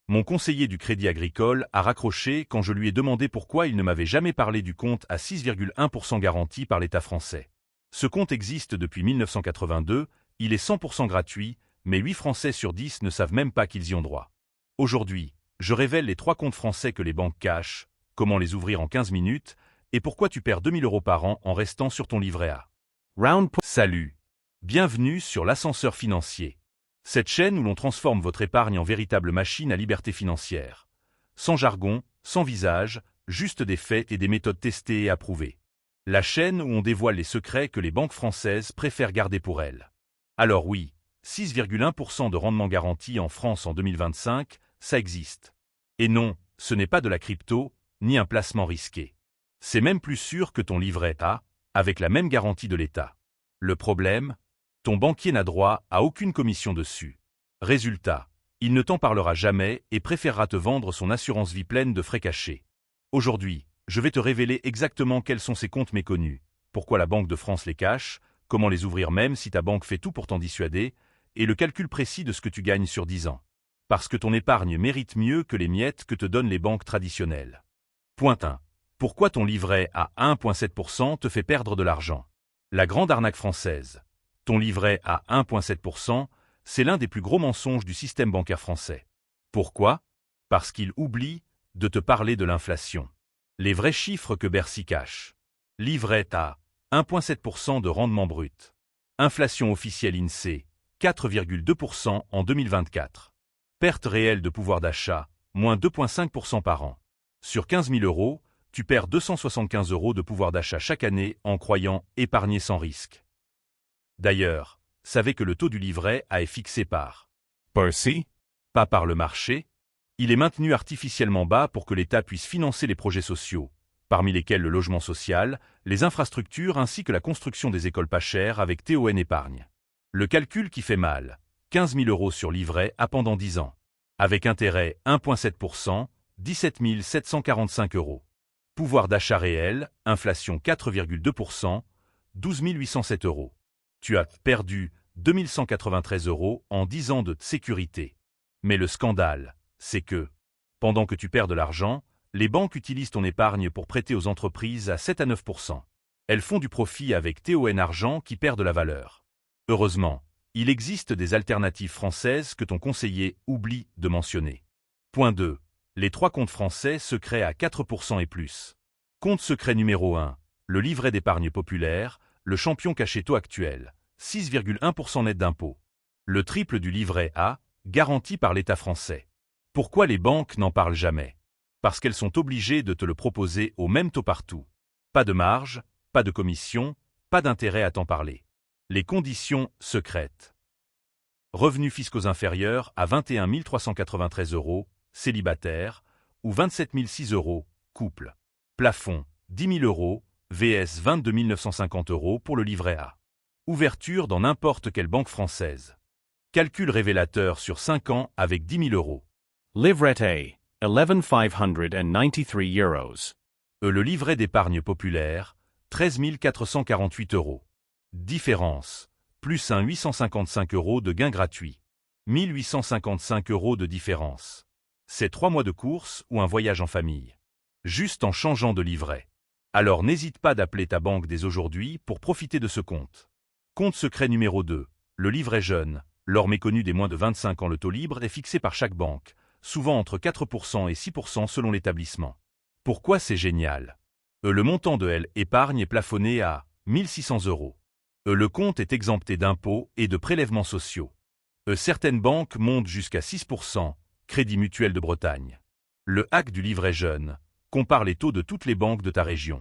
Mon conseiller du Crédit Agricole a raccroché quand je lui ai demandé pourquoi il ne m'avait jamais parlé du compte à 6,1% garanti par l'État français. Ce compte existe depuis 1982, il est 100% gratuit, mais 8 Français sur 10 ne savent même pas qu'ils y ont droit. Aujourd'hui, je révèle les 3 comptes français que les banques cachent, comment les ouvrir en 15 minutes, et pourquoi tu perds 2 000 € par an en restant sur ton livret A. Salut. Bienvenue sur l'ascenseur financier. Cette chaîne où l'on transforme votre épargne en véritable machine à liberté financière. Sans jargon, sans visage, juste des faits et des méthodes testées et approuvées. La chaîne où on dévoile les secrets que les banques françaises préfèrent garder pour elles. Alors oui, 6,1% de rendement garanti en France en 2025, ça existe. Et non, ce n'est pas de la crypto, ni un placement risqué. C'est même plus sûr que ton livret A, avec la même garantie de l'État. Le problème ? Ton banquier n'a droit à aucune commission dessus. Résultat, il ne t'en parlera jamais et préférera te vendre son assurance vie pleine de frais cachés. Aujourd'hui, je vais te révéler exactement quels sont ces comptes méconnus, pourquoi la Banque de France les cache, comment les ouvrir même si ta banque fait tout pour t'en dissuader, et le calcul précis de ce que tu gagnes sur 10 ans. Parce que ton épargne mérite mieux que les miettes que te donnent les banques traditionnelles. Point 1. Pourquoi ton livret à 1,7% te fait perdre de l'argent? La grande arnaque française. Ton livret à 1,7%, c'est l'un des plus gros mensonges du système bancaire français. Pourquoi? Parce qu'il oublie de te parler de l'inflation. Les vrais chiffres que Bercy cache. Livret à 1,7% de rendement brut. Inflation officielle INSEE, 4,2% en 2024. Perte réelle de pouvoir d'achat, moins 2,5% par an. Sur 15 000 €, tu perds 275 € de pouvoir d'achat chaque année en croyant épargner sans risque. D'ailleurs, savez que le taux du livret A est fixé par Bercy, pas par le marché. Il est maintenu artificiellement bas pour que l'État puisse financer les projets sociaux, parmi lesquels le logement social, les infrastructures ainsi que la construction des écoles pas chères avec TON Épargne. Le calcul qui fait mal, 15 000 € sur livret A pendant 10 ans. Avec intérêt 1,7%, 17 745 €. Pouvoir d'achat réel, inflation 4,2%, 12 807 €. Tu as perdu 2 193 € en 10 ans de sécurité. Mais le scandale, c'est que, pendant que tu perds de l'argent, les banques utilisent ton épargne pour prêter aux entreprises à 7 à 9%. Elles font du profit avec TON Argent qui perd de la valeur. Heureusement, il existe des alternatives françaises que ton conseiller oublie de mentionner. Point 2. Les 3 comptes français secrets à 4% et plus. Compte secret numéro 1, le livret d'épargne populaire, le champion caché taux actuel, 6,1% net d'impôt. Le triple du livret A, garanti par l'État français. Pourquoi les banques n'en parlent jamais? Parce qu'elles sont obligées de te le proposer au même taux partout. Pas de marge, pas de commission, pas d'intérêt à t'en parler. Les conditions secrètes. Revenus fiscaux inférieurs à 21 393 €, célibataire, ou 27 006 €, couple. Plafond, 10 000 €, vs 22 950 € pour le livret A. Ouverture dans n'importe quelle banque française. Calcul révélateur sur 5 ans avec 10 000 €. Livret A, 11 593 €. Le livret d'épargne populaire, 13 448 €. Différence, plus un 855 € de gain gratuit. 1 855 € de différence. C'est 3 mois de course ou un voyage en famille. Juste en changeant de livret. Alors n'hésite pas d'appeler ta banque dès aujourd'hui pour profiter de ce compte. Compte secret numéro 2, le livret jeune. L'or méconnu des moins de 25 ans, le taux libre est fixé par chaque banque, souvent entre 4% et 6% selon l'établissement. Pourquoi c'est génial? Le montant de l'épargne est plafonné à 1 600 €. Le compte est exempté d'impôts et de prélèvements sociaux. Certaines banques montent jusqu'à 6%, Crédit Mutuel de Bretagne. Le hack du livret jeune compare les taux de toutes les banques de ta région.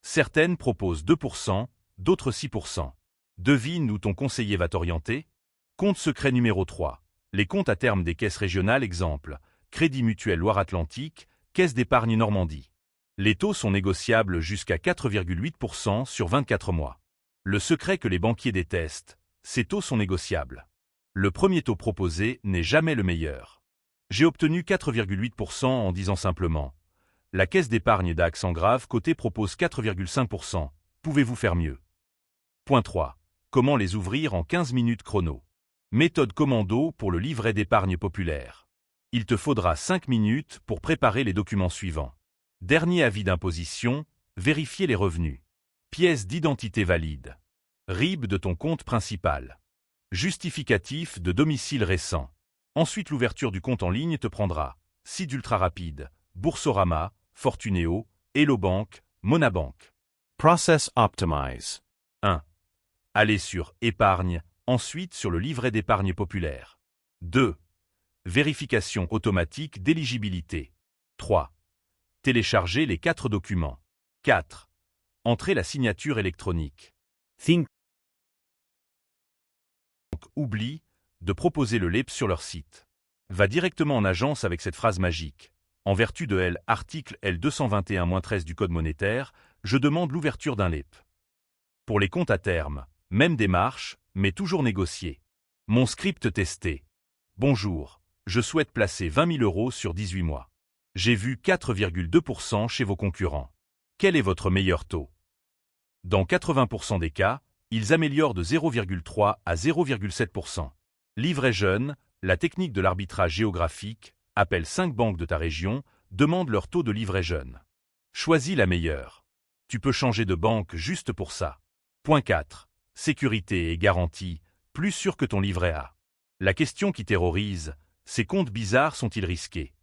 Certaines proposent 2%, d'autres 6%. Devine où ton conseiller va t'orienter? Compte secret numéro 3. Les comptes à terme des caisses régionales, exemple, Crédit Mutuel Loire-Atlantique, Caisse d'épargne Normandie. Les taux sont négociables jusqu'à 4,8% sur 24 mois. Le secret que les banquiers détestent, ces taux sont négociables. Le premier taux proposé n'est jamais le meilleur. J'ai obtenu 4,8% en disant simplement. La caisse d'épargne d'Accent Grave côté propose 4,5%. Pouvez-vous faire mieux? Point 3. Comment les ouvrir en 15 minutes chrono? Méthode commando pour le livret d'épargne populaire. Il te faudra 5 minutes pour préparer les documents suivants. Dernier avis d'imposition, vérifier les revenus. Pièce d'identité valide. RIB de ton compte principal. Justificatif de domicile récent. Ensuite l'ouverture du compte en ligne te prendra site ultra rapide, Boursorama, Fortunéo, Hello Bank, Monabank. Process Optimize. 1. Aller sur Épargne, ensuite sur le livret d'épargne populaire. 2. Vérification automatique d'éligibilité. 3. Télécharger les 4 documents. 4. Entrer la signature électronique. Think. Oublie de proposer le LEP sur leur site. Va directement en agence avec cette phrase magique. En vertu de l'article L221-13 du Code monétaire, je demande l'ouverture d'un LEP. Pour les comptes à terme, même démarche, mais toujours négociée. Mon script testé. Bonjour, je souhaite placer 20 000 € sur 18 mois. J'ai vu 4,2% chez vos concurrents. Quel est votre meilleur taux? Dans 80% des cas, ils améliorent de 0,3 à 0,7%. Livret jeune, la technique de l'arbitrage géographique, appelle 5 banques de ta région, demande leur taux de livret jeune. Choisis la meilleure. Tu peux changer de banque juste pour ça. Point 4. Sécurité et garantie, plus sûr que ton livret A. La question qui terrorise, ces comptes bizarres sont-ils risqués?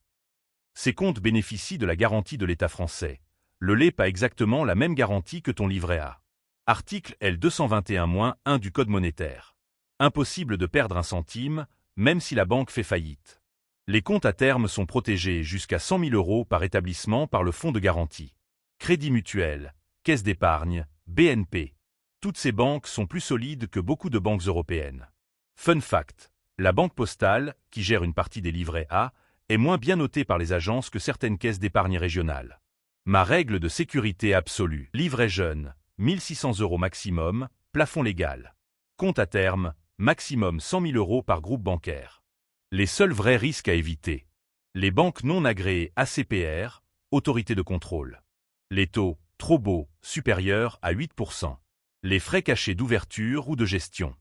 Ces comptes bénéficient de la garantie de l'État français. Le LEP a exactement la même garantie que ton livret A. Article L221-1 du Code monétaire. Impossible de perdre un centime, même si la banque fait faillite. Les comptes à terme sont protégés jusqu'à 100 000 € par établissement par le fonds de garantie. Crédit Mutuel, Caisse d'épargne, BNP. Toutes ces banques sont plus solides que beaucoup de banques européennes. Fun fact, la Banque Postale, qui gère une partie des livrets A, est moins bien notée par les agences que certaines caisses d'épargne régionales. Ma règle de sécurité absolue. Livret jeune, 1 600 € maximum, plafond légal. Compte à terme, maximum 100 000 € par groupe bancaire. Les seuls vrais risques à éviter. Les banques non agréées ACPR, autorité de contrôle. Les taux, trop bas, supérieurs à 8%. Les frais cachés d'ouverture ou de gestion.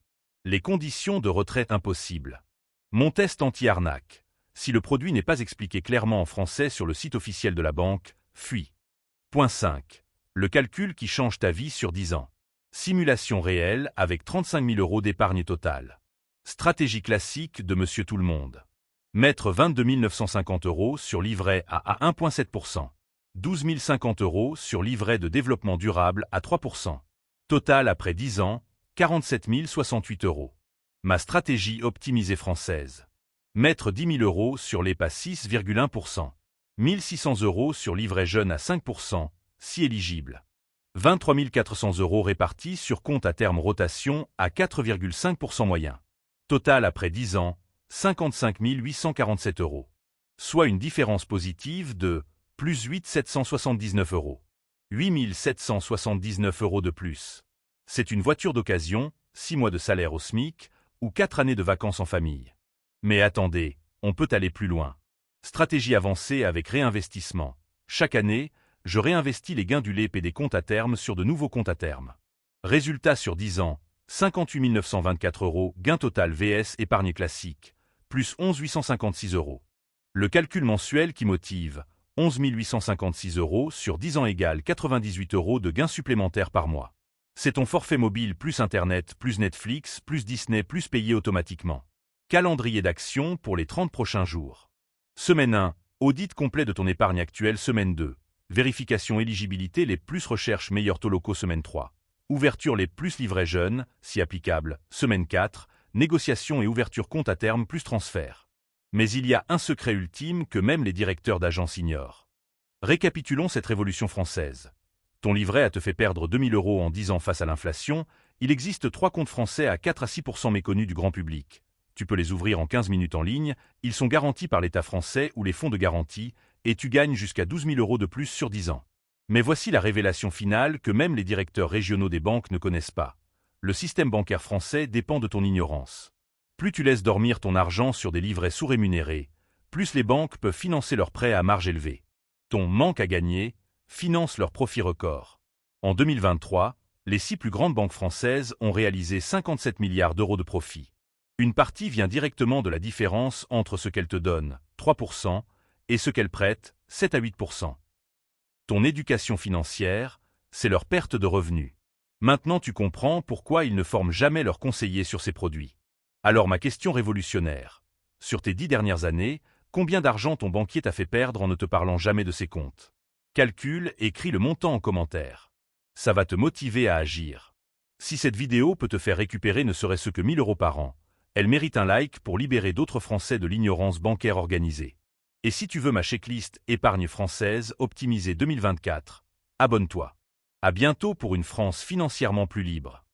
Les conditions de retrait impossibles. Mon test anti-arnaque. Si le produit n'est pas expliqué clairement en français sur le site officiel de la banque, fuis. Point 5. Le calcul qui change ta vie sur 10 ans. Simulation réelle avec 35 000 € d'épargne totale. Stratégie classique de Monsieur Tout-le-Monde. Mettre 22 950 € sur livret A à 1,7%. 12 050 € sur livret de développement durable à 3%. Total après 10 ans, 47 068 €. Ma stratégie optimisée française. Mettre 10 000 € sur l'EP à 6,1%. 1 600 € sur livret jeune à 5%, si éligible. 23 400 € répartis sur compte à terme rotation à 4,5% moyen. Total après 10 ans, 55 847 €. Soit une différence positive de plus 8 779 €. 8 779 € de plus. C'est une voiture d'occasion, 6 mois de salaire au SMIC, ou 4 années de vacances en famille. Mais attendez, on peut aller plus loin. Stratégie avancée avec réinvestissement. Chaque année, je réinvestis les gains du LEP et des comptes à terme sur de nouveaux comptes à terme. Résultat sur 10 ans, 58 924 €, gain total vs épargne classique, plus 11 856 €. Le calcul mensuel qui motive, 11 856 € sur 10 ans égale 98 € de gains supplémentaires par mois. C'est ton forfait mobile plus Internet, plus Netflix, plus Disney, plus payé automatiquement. Calendrier d'action pour les 30 prochains jours. Semaine 1, audit complet de ton épargne actuelle. Semaine 2, vérification éligibilité les plus recherche meilleurs taux locaux. Semaine 3, ouverture les plus livrets jeunes, si applicable. Semaine 4, négociation et ouverture compte à terme plus transfert. Mais il y a un secret ultime que même les directeurs d'agences ignorent. Récapitulons cette révolution française. Ton livret A te fait perdre 2 000 € en 10 ans face à l'inflation. Il existe 3 comptes français à 4 à 6% méconnus du grand public. Tu peux les ouvrir en 15 minutes en ligne, ils sont garantis par l'État français ou les fonds de garantie, et tu gagnes jusqu'à 12 000 € de plus sur 10 ans. Mais voici la révélation finale que même les directeurs régionaux des banques ne connaissent pas. Le système bancaire français dépend de ton ignorance. Plus tu laisses dormir ton argent sur des livrets sous-rémunérés, plus les banques peuvent financer leurs prêts à marge élevée. Ton manque à gagner finance leurs profits records. En 2023, les 6 plus grandes banques françaises ont réalisé 57 milliards € de profits. Une partie vient directement de la différence entre ce qu'elle te donne, 3%, et ce qu'elle prête, 7 à 8%. Ton éducation financière, c'est leur perte de revenus. Maintenant tu comprends pourquoi ils ne forment jamais leurs conseillers sur ces produits. Alors ma question révolutionnaire. Sur tes 10 dernières années, combien d'argent ton banquier t'a fait perdre en ne te parlant jamais de ses comptes? Calcule et écris le montant en commentaire. Ça va te motiver à agir. Si cette vidéo peut te faire récupérer ne serait-ce que 1 000 € par an, elle mérite un like pour libérer d'autres Français de l'ignorance bancaire organisée. Et si tu veux ma checklist épargne française optimisée 2024, abonne-toi. À bientôt pour une France financièrement plus libre.